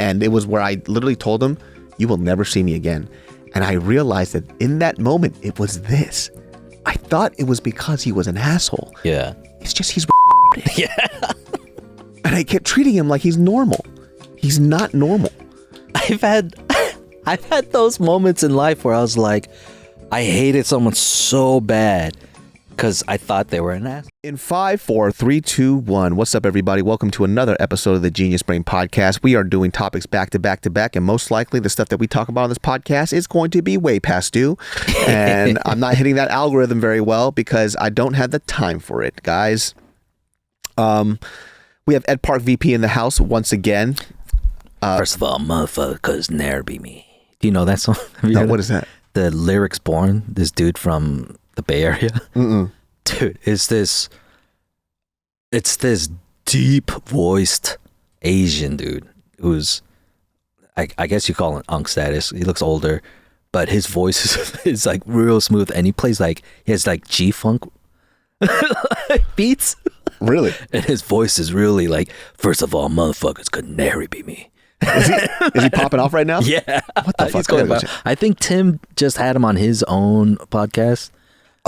And it was where I literally told him, you will never see me again. And I realized that in that moment, it was this. I thought it was because he was an asshole. Yeah. It's just he's Yeah. And I kept treating him like he's normal. He's not normal. I've had those moments in life where I was like, I hated someone so bad because I thought they were an ass. In 5, 4, 3, 2, 1. What's up, everybody? Welcome to another episode of the Genius Brain Podcast. We are doing topics back to back to back, and most likely the stuff that we talk about on this podcast is going to be way past due. And I'm not hitting that algorithm very well because I don't have the time for it, guys. We have Ed Park VP in the house once again. First of all, motherfuckers never be me. Do you know that song? No, what is that? The Lyrics Born, this dude from the Bay Area. Mm-mm. Dude, it's this deep voiced Asian dude who's, I guess you call it unk status. He looks older, but his voice is like real smooth, and he has like G-funk beats. Really? And his voice is really like, first of all, motherfuckers could nary be me. Is he popping off right now? Yeah. What the fuck? I think Tim just had him on his own podcast.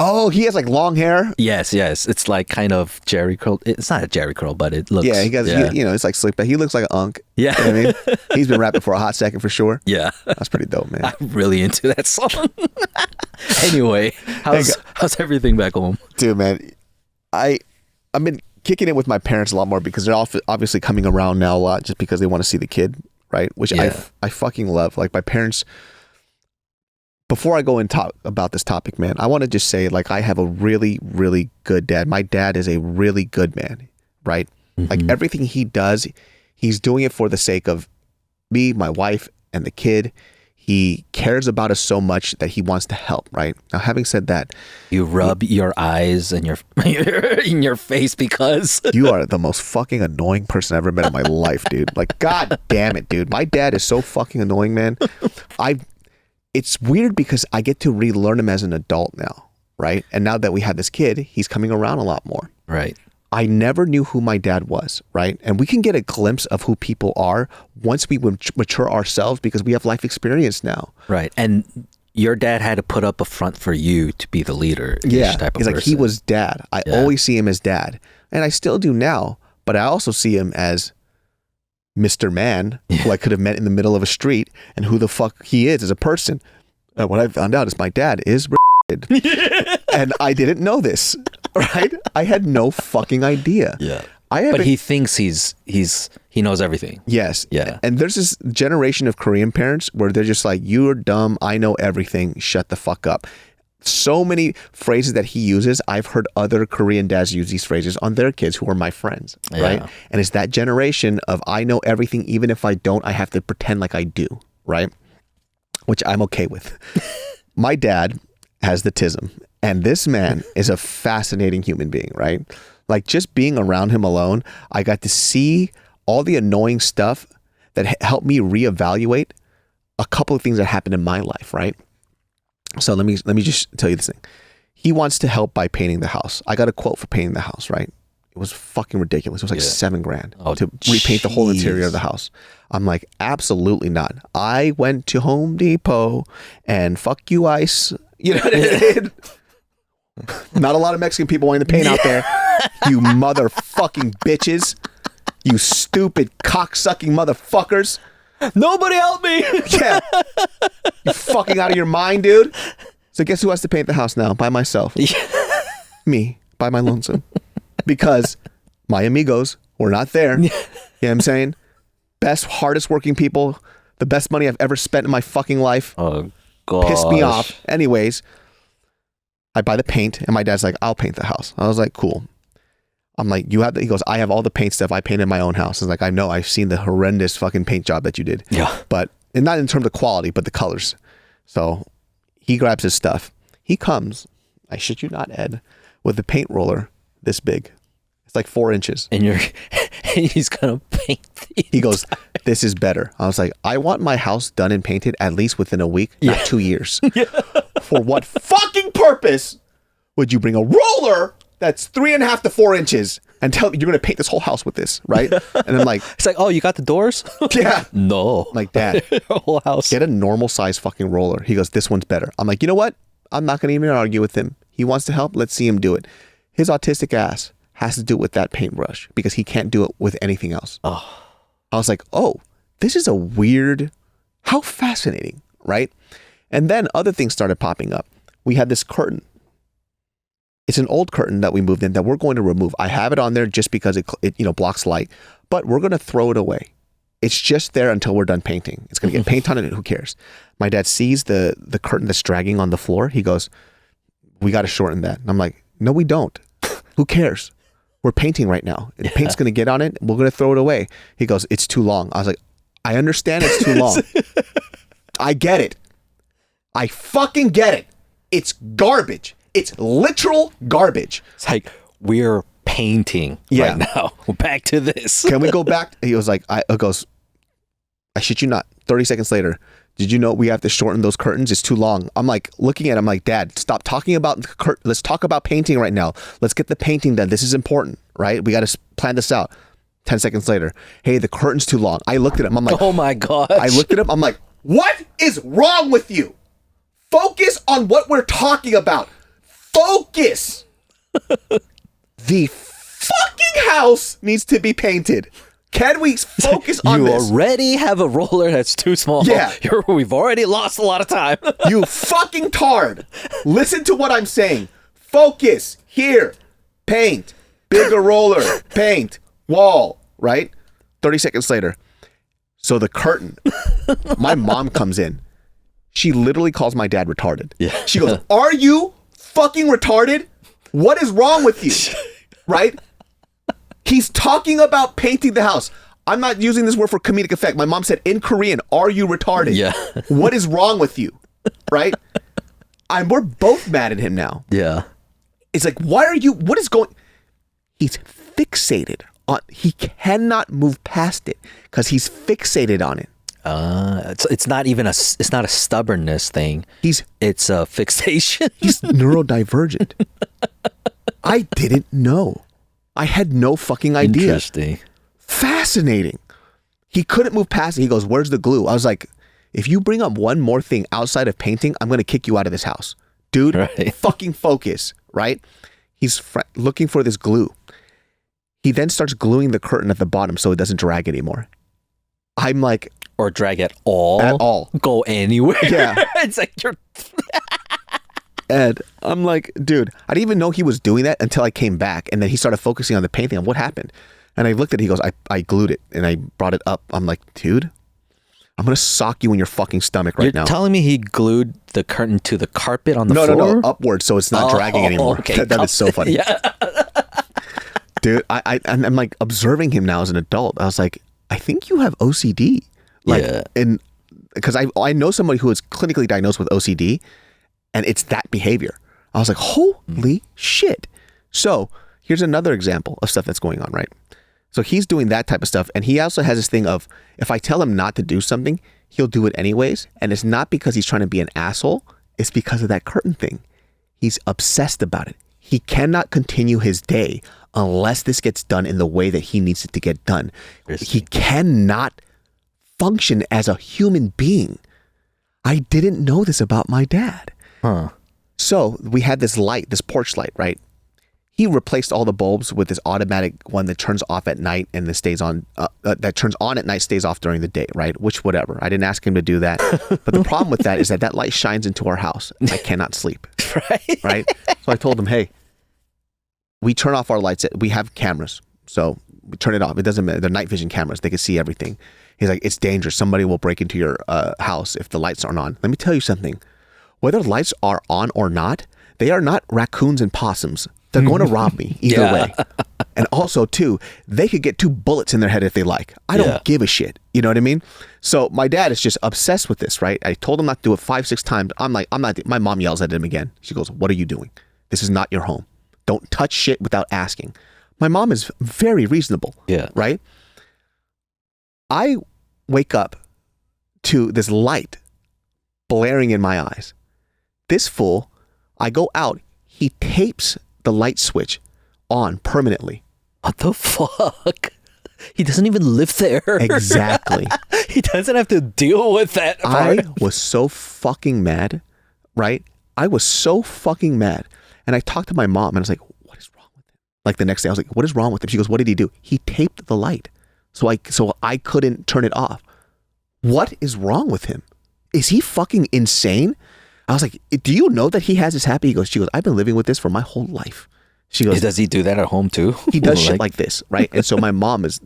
Oh, he has like long hair? Yes. It's like kind of Jerry curl. It's not a Jerry curl, but it looks. Yeah, he got, it's like slick back. He looks like an unk. Yeah. You know what I mean? He's been rapping for a hot second for sure. Yeah. That's pretty dope, man. I'm really into that song. Anyway, how's everything back home? Dude, man, I've been kicking it with my parents a lot more because they're obviously coming around now a lot just because they want to see the kid, right? Which I fucking love. Like my parents, before I go and talk about this topic, man, I want to just say like I have a really, really good dad. My dad is a really good man, right? Mm-hmm. Like everything he does, he's doing it for the sake of me, my wife, and the kid. He cares about us so much that he wants to help, right? Now, having said that, you rub your eyes and your in your face because you are the most fucking annoying person I've ever met in my life, dude. Like, god damn it, dude. My dad is so fucking annoying, man. It's weird because I get to relearn him as an adult now, right? And now that we have this kid, he's coming around a lot more. Right. I never knew who my dad was, right? And we can get a glimpse of who people are once we mature ourselves because we have life experience now. Right. And your dad had to put up a front for you to be the leader. Yeah. Type of He's like, person. he was dad. I always see him as dad. And I still do now, but I also see him as Mr. Man, who I could have met in the middle of a street and who the fuck he is as a person. What I found out is my dad is and I didn't know this, right? I had no fucking idea. Yeah. But he thinks he knows everything. Yes. Yeah. And there's this generation of Korean parents where they're just like, you're dumb. I know everything. Shut the fuck up. So many phrases that he uses, I've heard other Korean dads use these phrases on their kids who are my friends, right? And it's that generation of I know everything. Even if I don't, I have to pretend like I do, right? Which I'm okay with. My dad has the tism. And this man is a fascinating human being, right? Like just being around him alone, I got to see all the annoying stuff that helped me reevaluate a couple of things that happened in my life, right? So let me just tell you this thing. He wants to help by painting the house. I got a quote for painting the house, right? It was fucking ridiculous. It was like $7,000 to repaint the whole interior of the house. I'm like, absolutely not. I went to Home Depot and fuck you ice. You know what I mean? Not a lot of Mexican people wanting to paint out there. You motherfucking bitches. You stupid cocksucking motherfuckers. Nobody help me. Yeah. You fucking out of your mind, dude. So guess who has to paint the house now? By myself. Me. By my lonesome. Because my amigos were not there. You know what I'm saying? Best, hardest working people. The best money I've ever spent in my fucking life. Oh, God. Pissed me off. Anyways, I buy the paint and my dad's like, I'll paint the house. I was like, cool. I'm like, you have he goes, I have all the paint stuff. I painted my own house. I was like, I know, I've seen the horrendous fucking paint job that you did. Yeah. But, and not in terms of quality, but the colors. So he grabs his stuff. He comes, I shit you not, Ed, with the paint roller this big. It's like 4 inches. And he's gonna paint He goes, this is better. I was like, I want my house done and painted at least within a week, not 2 years. For what fucking purpose would you bring a roller that's 3.5 to 4 inches and tell me you're gonna paint this whole house with this, right? And I'm like, It's like, oh, you got the doors? yeah. No. I'm like, Dad, whole house. get a normal size fucking roller. He goes, this one's better. I'm like, you know what? I'm not gonna even argue with him. He wants to help. Let's see him do it. His autistic ass has to do it with that paintbrush because he can't do it with anything else. Oh. I was like, oh, this is a weird, how fascinating, right? And then other things started popping up. We had this curtain. It's an old curtain that we moved in that we're going to remove. I have it on there just because it blocks light, but we're going to throw it away. It's just there until we're done painting. It's going to get paint on it. Who cares? My dad sees the curtain that's dragging on the floor. He goes, we got to shorten that. And I'm like, no, we don't. Who cares? We're painting right now. The paint's going to get on it. We're going to throw it away. He goes, it's too long. I was like, I understand it's too long. I get it. I fucking get it. It's garbage. It's literal garbage. It's like, we're painting right now. Back to this. Can we go back? He was like, I shit you not. 30 seconds later, did you know we have to shorten those curtains? It's too long. I'm like, looking at him like, Dad, stop talking about the curtain. Let's talk about painting right now. Let's get the painting done. This is important, right? We got to plan this out. 10 seconds later, hey, the curtain's too long. I looked at him. I'm like, oh my God. I looked at him. I'm like, what is wrong with you? Focus on what we're talking about. Focus. The fucking house needs to be painted. Can we focus on this? You already have a roller that's too small. Yeah. We've already lost a lot of time. You fucking tard. Listen to what I'm saying. Focus. Here. Paint. Bigger roller. Paint. Wall. Right? 30 seconds later. So the curtain. My mom comes in. She literally calls my dad retarded. Yeah. She goes, are you fucking retarded? What is wrong with you? Right? He's talking about painting the house. I'm not using this word for comedic effect. My mom said in Korean, are you retarded? Yeah. What is wrong with you? Right? We're both mad at him now. Yeah. It's like, what is going? He's fixated on, he cannot move past it because he's fixated on it. It's not even it's not a stubbornness thing. It's a fixation. He's neurodivergent. I didn't know. I had no fucking idea. Interesting. Fascinating. He couldn't move past it. He goes, where's the glue? I was like, if you bring up one more thing outside of painting, I'm going to kick you out of this house. Dude, right. Fucking focus, right? He's looking for this glue. He then starts gluing the curtain at the bottom so it doesn't drag anymore. I'm like... Or drag at all. At all. Go anywhere. Yeah. It's like you're... And I'm like, dude, I didn't even know he was doing that until I came back. And then he started focusing on the painting and what happened. And I looked at it, he goes, I glued it. And I brought it up. I'm like, dude, I'm going to sock you in your fucking stomach right now. You're telling me he glued the curtain to the carpet on the floor? No, upward so it's not dragging anymore. Okay. That is so funny. Yeah. Dude, I'm like observing him now as an adult. I was like, I think you have OCD. Like, yeah. And because I know somebody who is clinically diagnosed with OCD and it's that behavior. I was like, holy shit. So here's another example of stuff that's going on, right? So he's doing that type of stuff. And he also has this thing of, if I tell him not to do something, he'll do it anyways. And it's not because he's trying to be an asshole. It's because of that curtain thing. He's obsessed about it. He cannot continue his day unless this gets done in the way that he needs it to get done. He cannot function as a human being. I didn't know this about my dad. Huh. So we had this light, this porch light, right? He replaced all the bulbs with this automatic one that turns off at night and then stays on, that turns on at night, stays off during the day, right? Which, whatever. I didn't ask him to do that. But the problem with that is that light shines into our house. I cannot sleep. Right. Right? So I told him, hey, we turn off our lights. We have cameras. So we turn it off. It doesn't matter. They're night vision cameras. They can see everything. He's like, it's dangerous. Somebody will break into your house if the lights aren't on. Let me tell you something. Whether lights are on or not, they are not raccoons and possums. They're going to rob me either way. And also, too, they could get 2 bullets in their head if they like. I don't give a shit. You know what I mean? So my dad is just obsessed with this, right? I told him not to do it 5-6 times. I'm like, I'm not. My mom yells at him again. She goes, what are you doing? This is not your home. Don't touch shit without asking. My mom is very reasonable. Yeah. Right? I wake up to this light blaring in my eyes. This fool, I go out, he tapes the light switch on permanently, What the fuck? He doesn't even live there. Exactly. He doesn't have to deal with that part. I was so fucking mad, right? I was so fucking mad. And I talked to my mom and I was like, what is wrong with him? Like the next day I was like, what is wrong with him? She goes, what did he do? He taped the light. So I couldn't turn it off. What is wrong with him? Is he fucking insane? I was like, do you know that he has this habit? She goes, I've been living with this for my whole life. She goes, does he do that at home too? He does shit like this, right? And so my mom is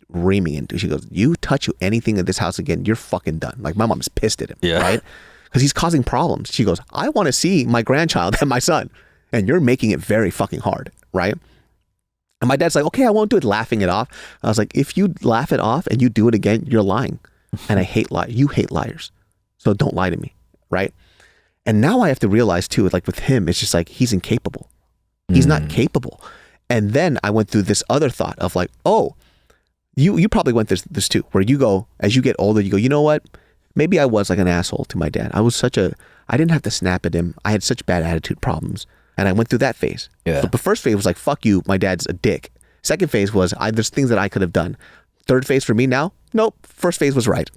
reaming into. She goes, you touch anything in this house again, you're fucking done. Like my mom is pissed at him, right? Because he's causing problems. She goes, I want to see my grandchild and my son, and you're making it very fucking hard, right? And my dad's like, okay, I won't do it, laughing it off. I was like, if you laugh it off and you do it again, you're lying. And I hate lies. You hate liars. So don't lie to me, right? And now I have to realize too, like with him, it's just like, he's incapable. He's not capable. And then I went through this other thought of like, oh, you probably went through this too, where you go, as you get older, you go, you know what? Maybe I was like an asshole to my dad. I didn't have to snap at him. I had such bad attitude problems. And I went through that phase. Yeah. So the first phase was like, fuck you, my dad's a dick. Second phase was, there's things that I could have done. Third phase for me now, nope, first phase was right.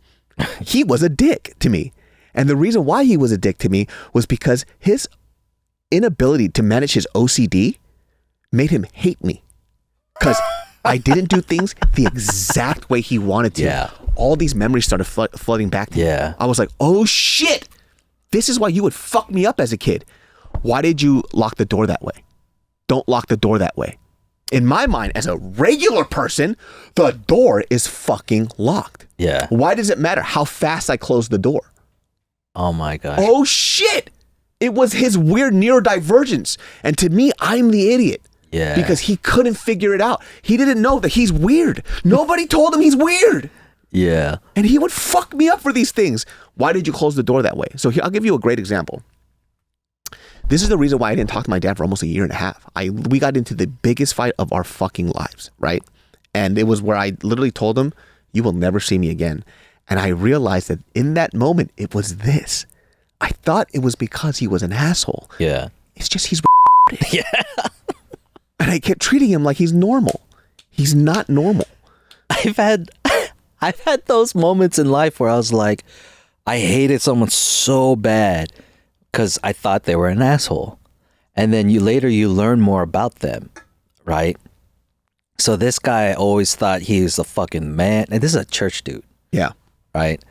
He was a dick to me. And the reason why he was a dick to me was because his inability to manage his OCD made him hate me. Because I didn't do things the exact way he wanted to. Yeah. All these memories started flooding back to me. Yeah. I was like, oh shit, this is why you would fuck me up as a kid. Why did you lock the door that way? Don't lock the door that way. In my mind, as a regular person, the door is fucking locked. Yeah. Why does it matter how fast I close the door? Oh my gosh. Oh shit. It was his weird neurodivergence. And to me, I'm the idiot. Yeah. Because he couldn't figure it out. He didn't know that he's weird. Nobody told him he's weird. Yeah. And he would fuck me up for these things. Why did you close the door that way? So here, I'll give you a great example. This is the reason why I didn't talk to my dad for almost a year and a half. We got into the biggest fight of our fucking lives, right? And it was where I literally told him, you will never see me again. And I realized that in that moment, it was this. I thought it was because he was an asshole. Yeah. It's just he's Yeah. And I kept treating him like he's normal. He's not normal. I've had those moments in life where I was like, I hated someone so bad because I thought they were an asshole. And then you learn more about them, right? So this guy always thought he was a fucking man. And this is a church dude. Yeah. Right?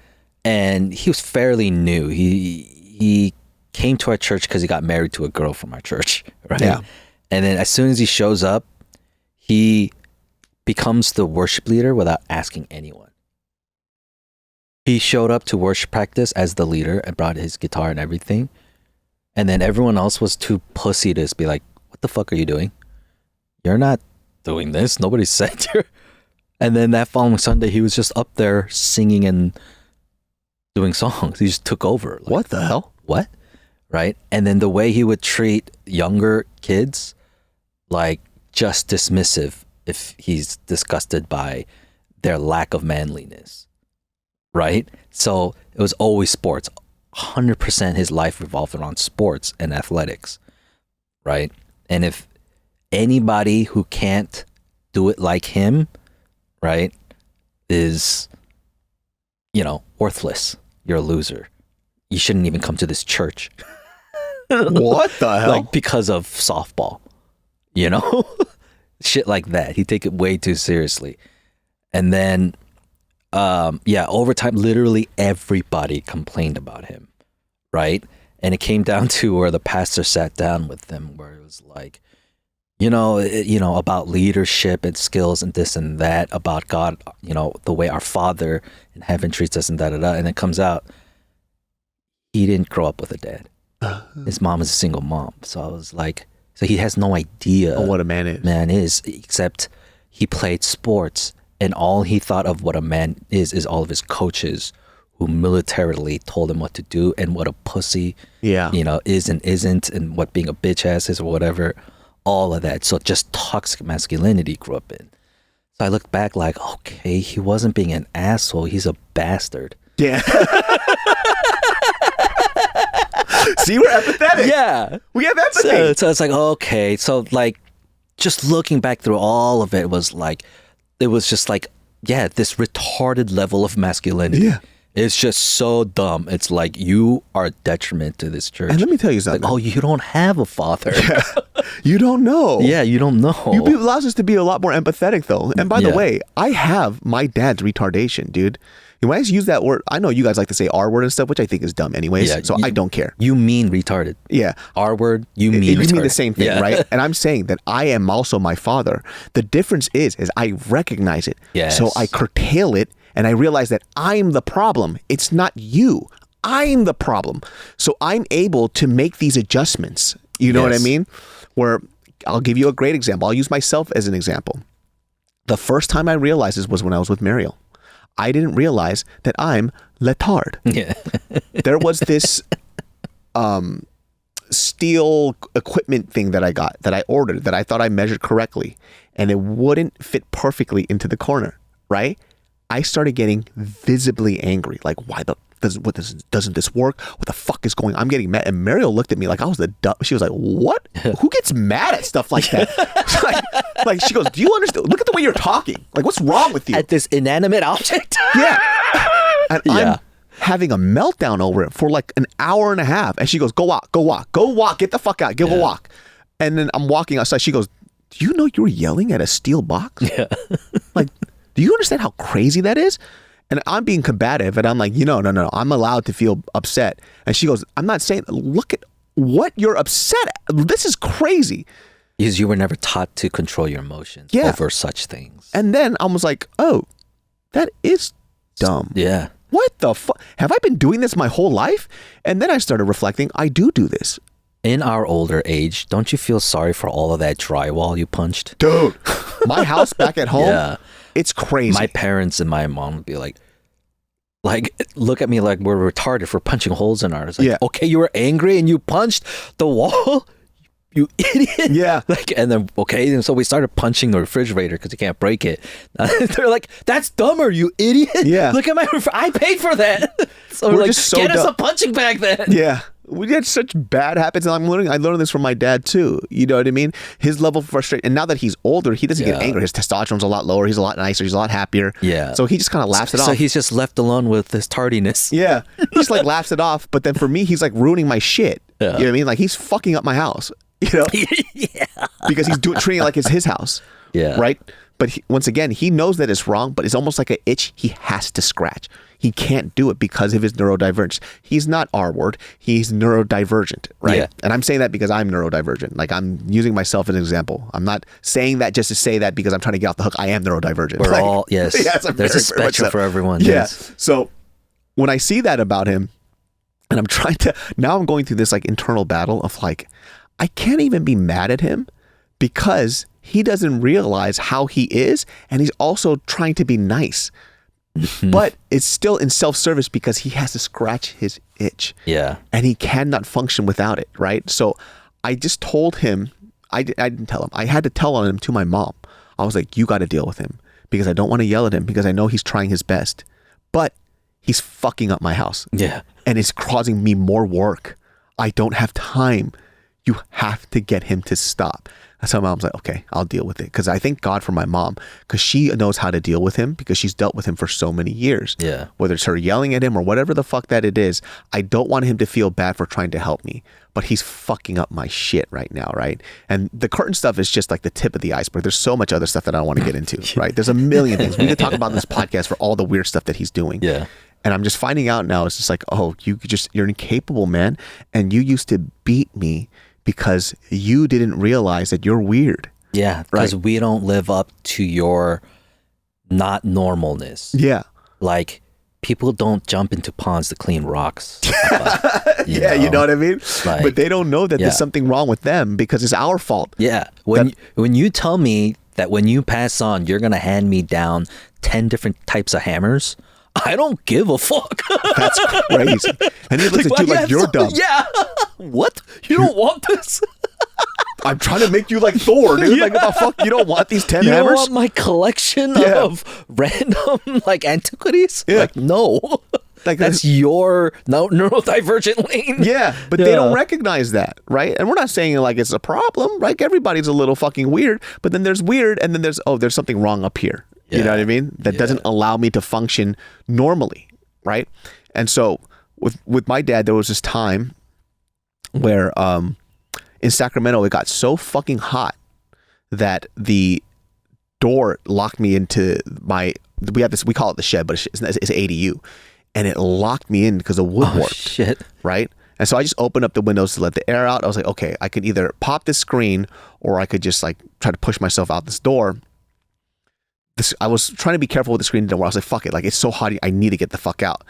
And he was fairly new. He came to our church because he got married to a girl from our church, right? Yeah. And then as soon as he shows up, he becomes the worship leader without asking anyone. He showed up to worship practice as the leader and brought his guitar and everything. And then everyone else was too pussy to be like, what the fuck are you doing? You're not doing this. Nobody said you. And then that following Sunday, he was just up there singing and doing songs. He just took over. Like, what the hell? What? Right? And then the way he would treat younger kids, like just dismissive if he's disgusted by their lack of manliness. Right? So it was always sports. 100% his life revolved around sports and athletics. Right? And if anybody who can't do it like him, right, is, worthless. You're a loser. You shouldn't even come to this church. What the hell? Like because of softball, shit like that. He'd take it way too seriously. And then, over time, literally everybody complained about him, right? And it came down to where the pastor sat down with them, where it was like, about leadership and skills and this and that, about God, the way our Father in heaven treats us and da-da-da. And it comes out, he didn't grow up with a dad. His mom is a single mom. So I was like, so he has no idea what a man is. Except he played sports, and all he thought of what a man is all of his coaches who militarily told him what to do and what a pussy, is and isn't, and what being a bitch ass is or whatever. All of that. So just toxic masculinity grew up in. So I looked back like, okay, he wasn't being an asshole. He's a bastard. Yeah. See, we're empathetic. Yeah. We have empathy. So it's like, okay. So like, just looking back through all of it was like, it was just like, yeah, this retarded level of masculinity. Yeah. It's just so dumb. It's like, you are a detriment to this church. And let me tell you something. Like, oh, you don't have a father. Yeah. You don't know. Yeah, you don't know. You allows us to be a lot more empathetic, though. And by the way, I have my dad's retardation, dude. And when I use that word, I know you guys like to say R word and stuff, which I think is dumb anyways. Yeah, so I don't care. You mean retarded. Yeah. R word, you mean You retarded. mean the same thing, right? And I'm saying that I am also my father. The difference is I recognize it. Yes. So I curtail it and I realize that I'm the problem. It's not you. I'm the problem. So I'm able to make these adjustments. You know what I mean? Where I'll give you a great example. I'll use myself as an example. The first time I realized this was when I was with Mariel. I didn't realize that I'm letard. Yeah. There was this steel equipment thing that I got, that I ordered, that I thought I measured correctly, and it wouldn't fit perfectly into the corner, right? I started getting visibly angry. Like, why doesn't this work? What the fuck is going on? I'm getting mad. And Mariel looked at me like I was the dumb. She was like, what? Who gets mad at stuff like that? like she goes, do you understand? Look at the way you're talking. Like, what's wrong with you? At this inanimate object? Yeah. And I'm having a meltdown over it for like an hour and a half. And she goes, go walk, get the fuck out, give a walk. And then I'm walking outside. She goes, do you know you were yelling at a steel box? Yeah. Like, do you understand how crazy that is? And I'm being combative, and I'm like, no, I'm allowed to feel upset. And she goes, I'm not saying, look at what you're upset at. This is crazy. Because you were never taught to control your emotions over such things. And then I was like, oh, that is dumb. Yeah. What the fuck? Have I been doing this my whole life? And then I started reflecting, I do this. In our older age, don't you feel sorry for all of that drywall you punched? Dude, my house back at home, it's crazy. My parents and my mom would be like, look at me like we're retarded for punching holes in ours. Like, okay, you were angry and you punched the wall? You idiot. Yeah. Like, and then, okay, and so we started punching the refrigerator because you can't break it. They're like, that's dumber, you idiot. Yeah. Look at my, I paid for that. So we're like, just so get us a punching bag then. Yeah. We had such bad habits, and I learned this from my dad too. You know what I mean? His level of frustration, and now that he's older, he doesn't get angry. His testosterone's a lot lower. He's a lot nicer. He's a lot happier. Yeah. So he just kind of laughs it off. So he's just left alone with this tardiness. Yeah. He just like laughs it off. But then for me, he's like ruining my shit. Yeah. You know what I mean? Like, he's fucking up my house. You know? Because he's treating it like it's his house. Yeah. Right? But once again, he knows that it's wrong, but it's almost like an itch he has to scratch. He can't do it because of his neurodivergence. He's not R-word. He's neurodivergent, right? Yeah. And I'm saying that because I'm neurodivergent. Like, I'm using myself as an example. I'm not saying that just to say that because I'm trying to get off the hook. I am neurodivergent. We're all, yes. There's a spectrum for everyone. Yeah. Yes. So when I see that about him, and now I'm going through this like internal battle of like, I can't even be mad at him because he doesn't realize how he is, and he's also trying to be nice. But it's still in self-service because he has to scratch his itch. Yeah. And he cannot function without it, right? So I just told him, I didn't tell him. I had to tell on him to my mom. I was like, you got to deal with him because I don't want to yell at him because I know he's trying his best. But he's fucking up my house. Yeah. And it's causing me more work. I don't have time. You have to get him to stop. So my mom's like, okay, I'll deal with it. Because I thank God for my mom, because she knows how to deal with him because she's dealt with him for so many years. Yeah. Whether it's her yelling at him or whatever the fuck that it is, I don't want him to feel bad for trying to help me. But he's fucking up my shit right now, right? And the curtain stuff is just like the tip of the iceberg. There's so much other stuff that I don't want to get into, right? There's a million things. We could talk about in this podcast for all the weird stuff that he's doing. Yeah. And I'm just finding out now, it's just like, oh, you're incapable, man. And you used to beat me because you didn't realize that you're weird. Yeah, because we don't live up to your not normalness. Yeah. Like, people don't jump into ponds to clean rocks. You know what I mean? Like, but they don't know that there's something wrong with them because it's our fault. Yeah. When you tell me that when you pass on, you're going to hand me down 10 different types of hammers, I don't give a fuck. That's crazy. And he looks at you like you're dumb. Yeah. What? You don't want this? I'm trying to make you like Thor, dude. Yeah. Like, what the fuck? You don't want these 10 hammers? You don't want my collection of random like antiquities? Yeah. Like, no. Like that's your neurodivergent lane. Yeah, but they don't recognize that, right? And we're not saying like it's a problem. Like everybody's a little fucking weird, but then there's weird, and then there's something wrong up here. You know what I mean? That doesn't allow me to function normally, right? And so with my dad, there was this time where in Sacramento it got so fucking hot that the door locked me into we call it the shed, but it's an ADU, and it locked me in because the wood warped. Shit. Right? And so I just opened up the windows to let the air out. I was like, okay, I could either pop this screen or I could just like try to push myself out this door. I was trying to be careful with the screen door. I was like, fuck it. Like, it's so hot. I need to get the fuck out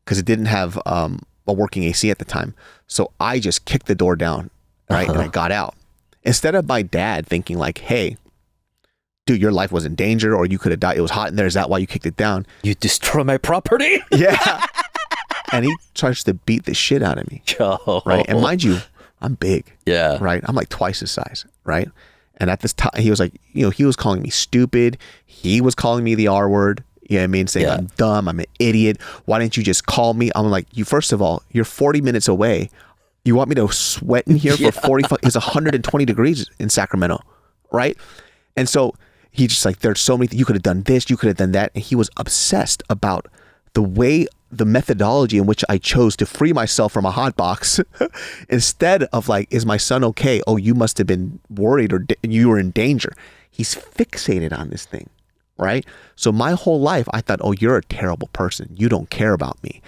because it didn't have a working AC at the time. So I just kicked the door down, right? And I got out. Instead of my dad thinking like, hey, dude, your life was in danger or you could have died. It was hot in there. Is that why you kicked it down? You destroy my property? Yeah. And he tries to beat the shit out of me. Right? And mind you, I'm big. Yeah. Right? I'm like twice his size. Right? And at this time, he was like, he was calling me stupid. He was calling me the R word. You know what I mean? Saying I'm dumb. I'm an idiot. Why didn't you just call me? I'm like, first of all, you're 40 minutes away. You want me to sweat in here for 45? It's 120 degrees in Sacramento. Right? And so he just like, there's so many, you could have done this, you could have done that. And he was obsessed about the methodology in which I chose to free myself from a hot box instead of like, is my son okay? Oh, you must have been worried or you were in danger. He's fixated on this thing, right? So my whole life I thought, oh, you're a terrible person. You don't care about me.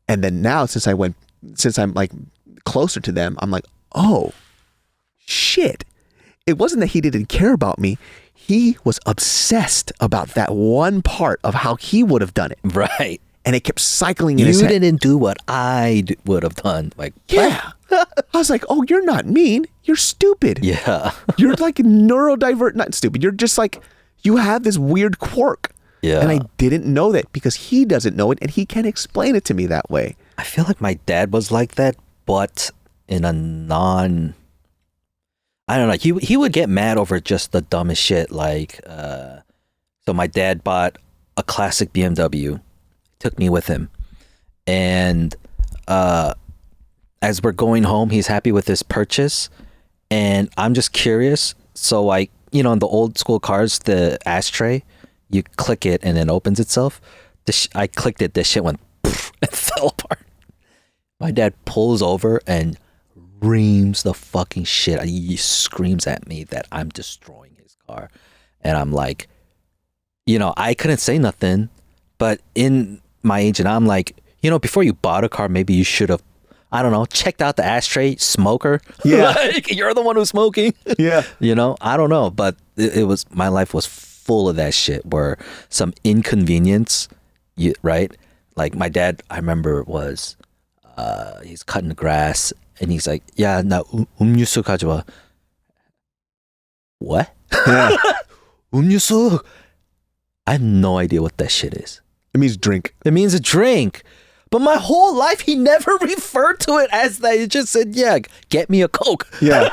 And then now since I'm like closer to them, I'm like, oh, shit. It wasn't that he didn't care about me. He was obsessed about that one part of how he would have done it. Right. And it kept cycling in his head. You didn't do what I would have done. Like, yeah. I was like, oh, you're not mean. You're stupid. Yeah. You're like neurodivergent. Not stupid. You're just like, you have this weird quirk. Yeah. And I didn't know that because he doesn't know it and he can't explain it to me that way. I feel like my dad was like that, but in a I don't know. He would get mad over just the dumbest shit. Like, so my dad bought a classic BMW, took me with him, and as we're going home, he's happy with his purchase, and I'm just curious. So like, in the old school cars, the ashtray, you click it and it opens itself. I clicked it. This shit went poof, and fell apart. My dad pulls over and reams the fucking shit. He screams at me that I'm destroying his car. And I'm like, I couldn't say nothing, but in my age, and I'm like, before you bought a car, maybe you should have, I don't know, checked out the ashtray, smoker. Yeah. Like, you're the one who's smoking. Yeah. I don't know, but it was, my life was full of that shit where some inconvenience, right? Like my dad, I remember was, he's cutting the grass and he's like, yeah, 나 음료수 가져와. What? Yeah. 음료수. I have no idea what that shit is. It means drink. It means a drink. But my whole life, he never referred to it as that. He just said, yeah, get me a Coke. Yeah.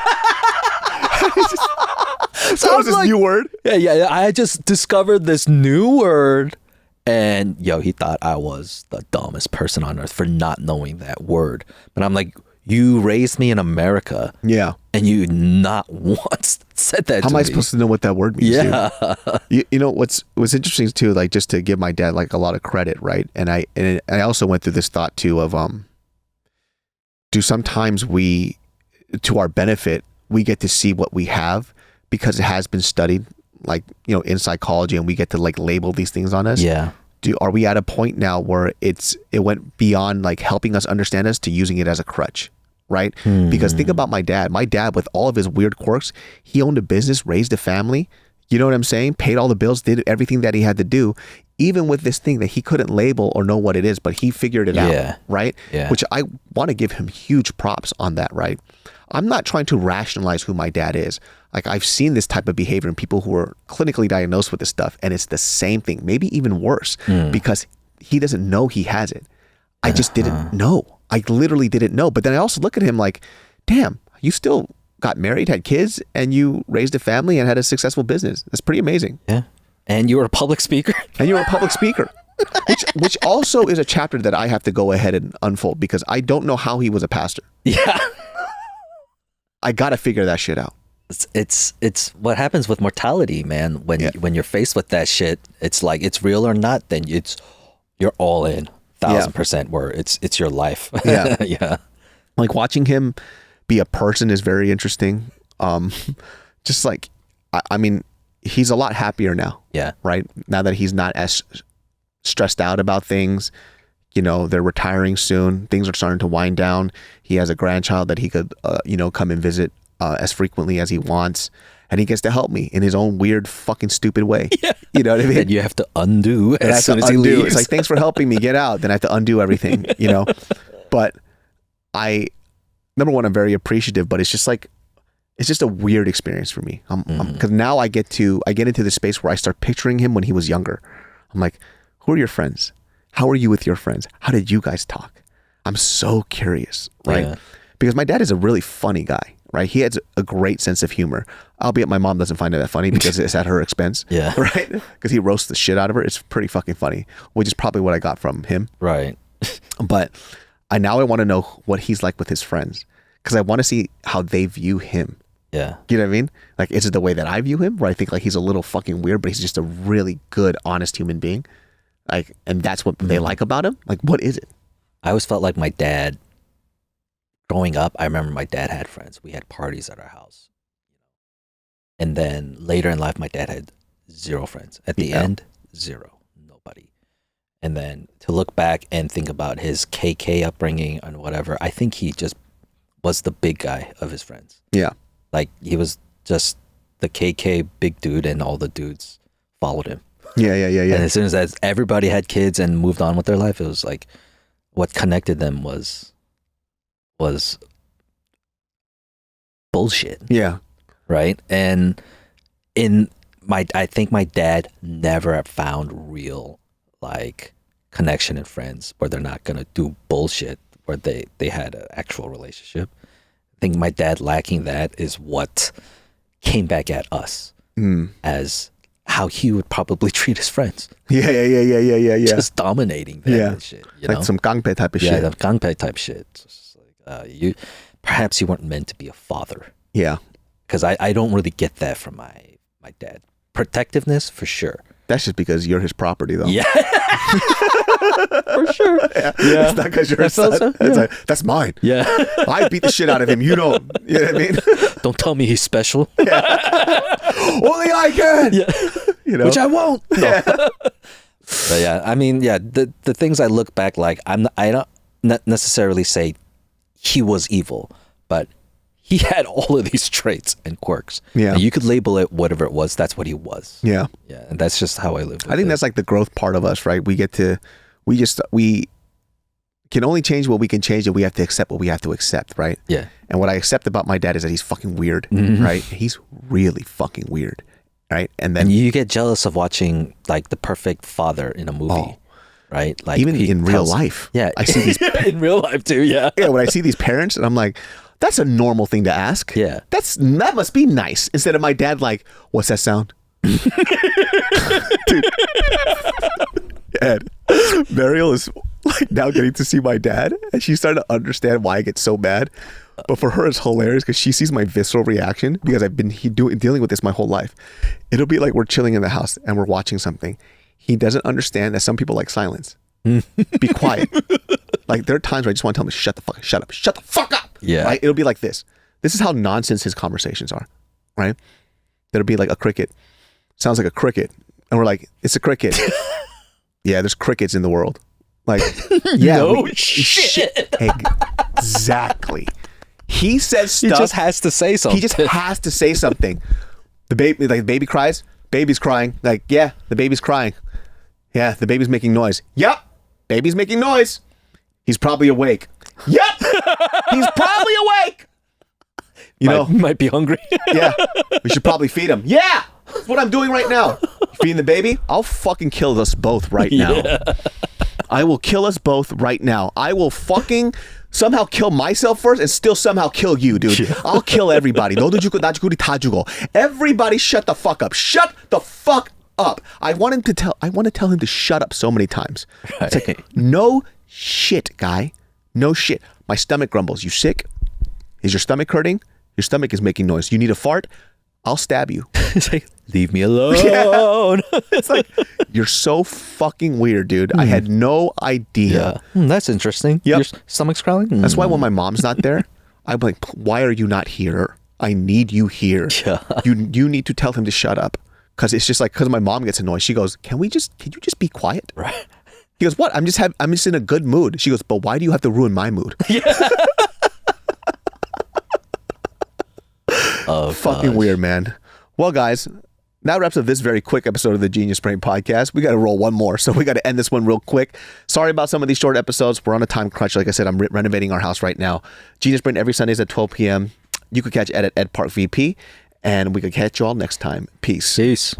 So that was this like, new word? Yeah. I just discovered this new word. And he thought I was the dumbest person on earth for not knowing that word. But I'm like, you raised me in America. Yeah. And you not once said that How to am I me. supposed to know what that word means? Yeah. You know, what's interesting too, like just to give my dad like a lot of credit, right? And I also went through this thought too of, do sometimes we, to our benefit, we get to see what we have because it has been studied, like, in psychology, and we get to like label these things on us. Yeah. Are we at a point now where it went beyond like helping us understand us to using it as a crutch, right? Because think about my dad. My dad, with all of his weird quirks, he owned a business, raised a family. You know what I'm saying? Paid all the bills, did everything that he had to do, even with this thing that he couldn't label or know what it is, but he figured it out, right? Yeah. Which I want to give him huge props on that, right? I'm not trying to rationalize who my dad is. Like, I've seen this type of behavior in people who are clinically diagnosed with this stuff, and it's the same thing, maybe even worse, because he doesn't know he has it. I just didn't know. I literally didn't know. But then I also look at him like, damn, you still got married, had kids, and you raised a family and had a successful business. That's pretty amazing. Yeah. And you were a public speaker. And you were a public speaker. which also is a chapter that I have to go ahead and unfold because I don't know how he was a pastor. Yeah. I got to figure that shit out. It's what happens with mortality, man. When you're faced with that shit, it's like it's real or not, then you're all in 1,000% where it's your life. Yeah. Yeah. Like watching him be a person is very interesting. Just like, I mean, he's a lot happier now. Yeah. Right. Now that he's not as stressed out about things, you know, they're retiring soon. Things are starting to wind down. He has a grandchild that he could, come and visit as frequently as he wants. And he gets to help me in his own weird, fucking stupid way. Yeah. You know what I mean? And you have to undo as soon as he leaves. It's like, thanks for helping me get out. Then I have to undo everything, you know? But number one, I'm very appreciative, but it's just like, it's just a weird experience for me. Because now I get into the space where I start picturing him when he was younger. I'm like, who are your friends? How are you with your friends? How did you guys talk? I'm so curious, right? Yeah. Because my dad is a really funny guy, right? He has a great sense of humor, albeit my mom doesn't find it that funny because it's at her expense, yeah, right? Because he roasts the shit out of her. It's pretty fucking funny, which is probably what I got from him, right? But I want to know what he's like with his friends because I want to see how they view him. Yeah, you know what I mean? Like, is it the way that I view him, where I think like he's a little fucking weird, but he's just a really good, honest human being? Like, and that's what they like about him? Like, what is it? I always felt like my dad, growing up, I remember my dad had friends. We had parties at our house. And then later in life, my dad had zero friends. At the end, zero. Nobody. And then to look back and think about his KK upbringing and whatever, I think he just was the big guy of his friends. Yeah. Like, he was just the KK big dude and all the dudes followed him. Yeah. And as soon as everybody had kids and moved on with their life, it was like what connected them was bullshit. Yeah. Right. And I think my dad never found real like connection in friends where they're not gonna do bullshit, where they had an actual relationship. I think my dad lacking that is what came back at us as how he would probably treat his friends. Yeah. Just dominating them and shit. Like some gangpe type of shit. Yeah, the gangpe type shit. Just like, perhaps you weren't meant to be a father. Yeah. Because I don't really get that from my dad. Protectiveness, for sure. That's just because you're his property, though. Yeah. For sure. Yeah. It's not because you're his son. So, it's like, that's mine. Yeah. I beat the shit out of him. You don't. You know what I mean? Don't tell me he's special. Yeah. Only I can. Yeah. You know? Which I won't. No. Yeah. But yeah, I mean, yeah, the things I look back like, I don't necessarily say he was evil, but he had all of these traits and quirks. Yeah. And you could label it whatever it was. That's what he was. Yeah. Yeah. And that's just how I live. I think that's like the growth part of us, right? We can only change what we can change, and we have to accept what we have to accept, right? Yeah. And what I accept about my dad is that he's fucking weird, right? He's really fucking weird, right? And then you get jealous of watching like the perfect father in a movie, right? Like even in real life. Yeah. I see these in real life too. Yeah. Yeah. When I see these parents, and I'm like, that's a normal thing to ask. Yeah. That must be nice. Instead of my dad, like, what's that sound? Dude. Ed, Mariel is like now getting to see my dad, and she's starting to understand why I get so mad. But for her, it's hilarious because she sees my visceral reaction because I've been dealing with this my whole life. It'll be like we're chilling in the house and we're watching something. He doesn't understand that some people like silence. Be quiet. Like there are times where I just want to tell him to shut the fuck up. Yeah. Right? It'll be like this. This is how nonsense his conversations are. Right? There'll be like a cricket. Sounds like a cricket. And we're like, it's a cricket. Yeah, there's crickets in the world. Like, yeah. No shit. Exactly. He says stuff. He just has to say something. He just has to say something. The baby cries. Baby's crying. Like, yeah, the baby's crying. Yeah, the baby's making noise. Yep, baby's making noise. He's probably awake. Yep, he's probably awake. You know, might be hungry. Yeah, we should probably feed him. Yeah, that's what I'm doing right now. Feeding the baby. I'll fucking kill us both right now. Yeah. I will kill us both right now. I will fucking somehow kill myself first and still somehow kill you, dude. Yeah. I'll kill everybody. Everybody shut the fuck up. Shut the fuck up. I want to tell him to shut up so many times. Right. It's like, no shit, guy. No shit. My stomach grumbles. You sick? Is your stomach hurting? Your stomach is making noise. You need a fart? I'll stab you. It's like, leave me alone. Yeah. It's like, you're so fucking weird, dude. I had no idea. Yeah. That's interesting. Yep. Your stomach's growling? That's why when my mom's not there, I'm like, why are you not here? I need you here. Yeah. You need to tell him to shut up. Cause it's just like, cause my mom gets annoyed. She goes, can you just be quiet? Right. He goes, what? I'm just in a good mood. She goes, but why do you have to ruin my mood? Yeah. Oh, Fucking weird, man. Well, guys, that wraps up this very quick episode of the Genius Brain Podcast. We got to roll one more, so we got to end this one real quick. Sorry about some of these short episodes. We're on a time crunch. Like I said, I'm renovating our house right now. Genius Brain every Sundays at 12 p.m. You could catch Ed at Ed Park VP, and we could catch you all next time. Peace. Peace.